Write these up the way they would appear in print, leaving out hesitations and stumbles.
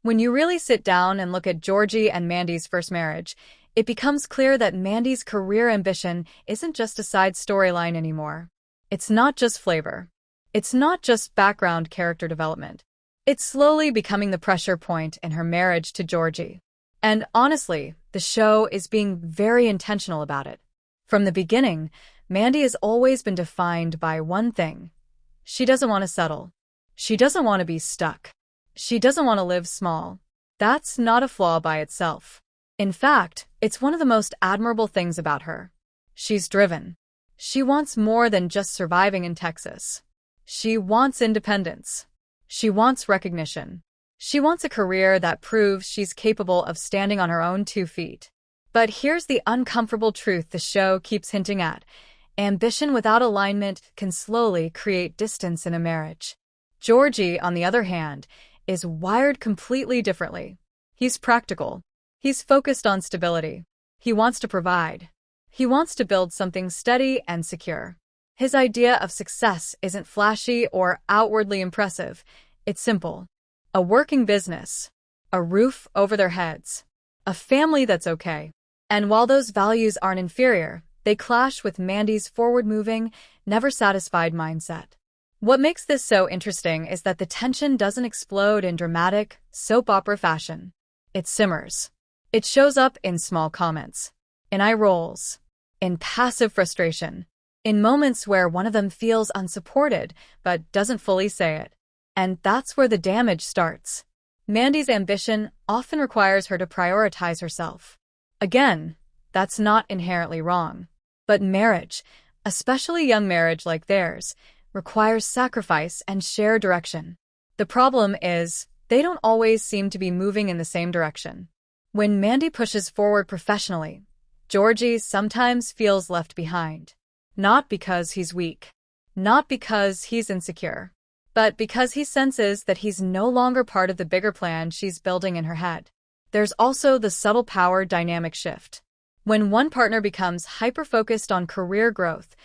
When you really sit down and look at Georgie and Mandy's first marriage, it becomes clear that Mandy's career ambition isn't just a side storyline anymore. It's not just flavor. It's not just background character development. It's slowly becoming the pressure point in her marriage to Georgie. And honestly, the show is being very intentional about it. From the beginning, Mandy has always been defined by one thing. She doesn't want to settle. She doesn't want to be stuck. She doesn't want to live small. That's not a flaw by itself. In fact, it's one of the most admirable things about her. She's driven. She wants more than just surviving in Texas. She wants independence. She wants recognition. She wants a career that proves she's capable of standing on her own 2 feet. But here's the uncomfortable truth the show keeps hinting at. Ambition without alignment can slowly create distance in a marriage. Georgie, on the other hand, is wired completely differently. He's practical. He's focused on stability. He wants to provide. He wants to build something steady and secure. His idea of success isn't flashy or outwardly impressive. It's simple. A working business. A roof over their heads. A family that's okay. And while those values aren't inferior, they clash with Mandy's forward-moving, never-satisfied mindset. What makes this so interesting is that the tension doesn't explode in dramatic, soap opera fashion. It simmers. It shows up in small comments, in eye rolls, in passive frustration, in moments where one of them feels unsupported but doesn't fully say it. And that's where the damage starts. Mandy's ambition often requires her to prioritize herself. Again, that's not inherently wrong. But marriage, especially young marriage like theirs, requires sacrifice and shared direction. The problem is, they don't always seem to be moving in the same direction. When Mandy pushes forward professionally, Georgie sometimes feels left behind. Not because he's weak, not because he's insecure, but because he senses that he's no longer part of the bigger plan she's building in her head. There's also the subtle power dynamic shift. When one partner becomes hyper-focused on career growth,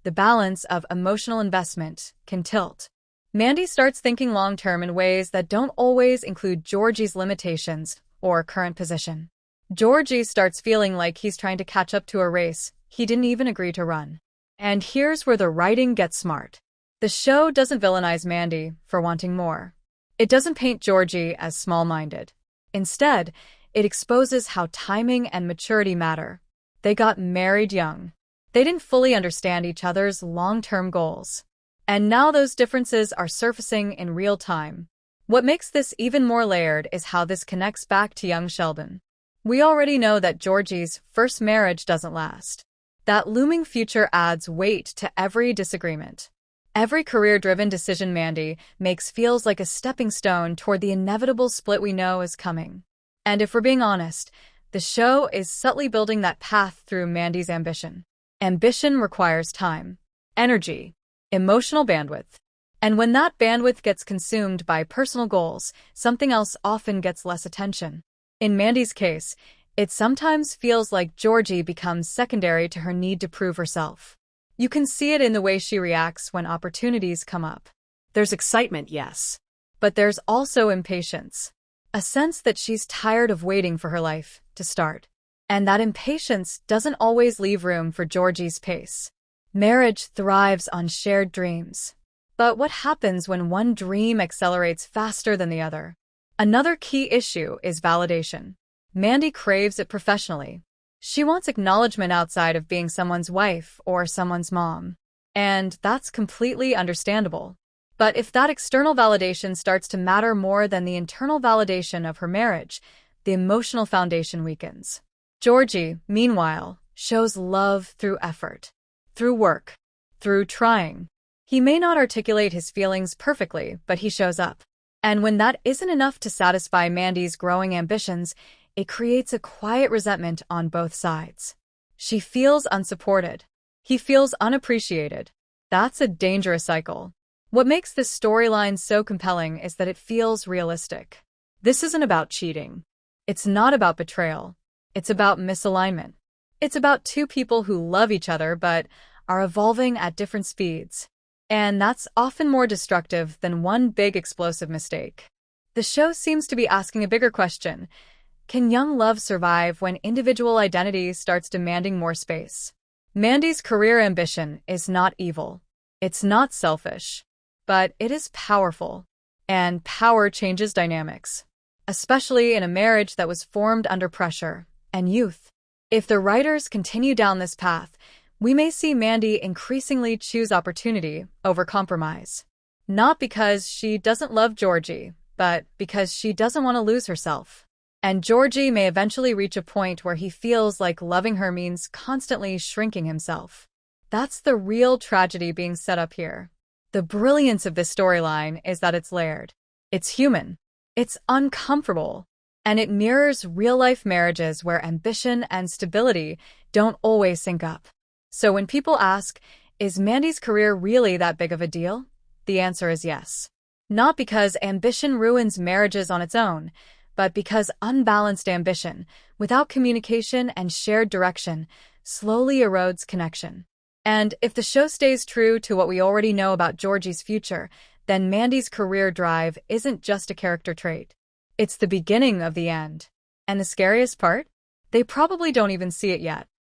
the balance of emotional investment can tilt. Mandy starts thinking long-term in ways that don't always include Georgie's limitations or current position. Georgie starts feeling like he's trying to catch up to a race he didn't even agree to run. And here's where the writing gets smart. The show doesn't villainize Mandy for wanting more. It doesn't paint Georgie as small-minded. Instead, it exposes how timing and maturity matter. They got married young. They didn't fully understand each other's long-term goals. And now those differences are surfacing in real time. What makes this even more layered is how this connects back to Young Sheldon. We already know that Georgie's first marriage doesn't last. That looming future adds weight to every disagreement. Every career-driven decision Mandy makes feels like a stepping stone toward the inevitable split we know is coming. And if we're being honest, the show is subtly building that path through Mandy's ambition. Ambition requires time, energy, emotional bandwidth. And when that bandwidth gets consumed by personal goals, something else often gets less attention. In Mandy's case, it sometimes feels like Georgie becomes secondary to her need to prove herself. You can see it in the way she reacts when opportunities come up. There's excitement, yes. But there's also impatience. A sense that she's tired of waiting for her life to start. And that impatience doesn't always leave room for Georgie's pace. Marriage thrives on shared dreams. But what happens when one dream accelerates faster than the other? Another key issue is validation. Mandy craves it professionally. She wants acknowledgement outside of being someone's wife or someone's mom. And that's completely understandable. But if that external validation starts to matter more than the internal validation of her marriage, the emotional foundation weakens. Georgie, meanwhile, shows love through effort, through work, through trying. He may not articulate his feelings perfectly, but he shows up. And when that isn't enough to satisfy Mandy's growing ambitions, it creates a quiet resentment on both sides. She feels unsupported. He feels unappreciated. That's a dangerous cycle. What makes this storyline so compelling is that it feels realistic. This isn't about cheating. It's not about betrayal. It's about misalignment. It's about two people who love each other but are evolving at different speeds. And that's often more destructive than one big explosive mistake. The show seems to be asking a bigger question. Can young love survive when individual identity starts demanding more space? Mandy's career ambition is not evil. It's not selfish. But it is powerful. And power changes dynamics, especially in a marriage that was formed under pressure and youth. If the writers continue down this path, we may see Mandy increasingly choose opportunity over compromise. Not because she doesn't love Georgie, but because she doesn't want to lose herself. And Georgie may eventually reach a point where he feels like loving her means constantly shrinking himself. That's the real tragedy being set up here. The brilliance of this storyline is that it's layered. It's human. It's uncomfortable. And it mirrors real-life marriages where ambition and stability don't always sync up. So when people ask, is Mandy's career really that big of a deal? The answer is yes. Not because ambition ruins marriages on its own, but because unbalanced ambition, without communication and shared direction, slowly erodes connection. And if the show stays true to what we already know about Georgie's future, then Mandy's career drive isn't just a character trait. It's the beginning of the end. And the scariest part? They probably don't even see it yet.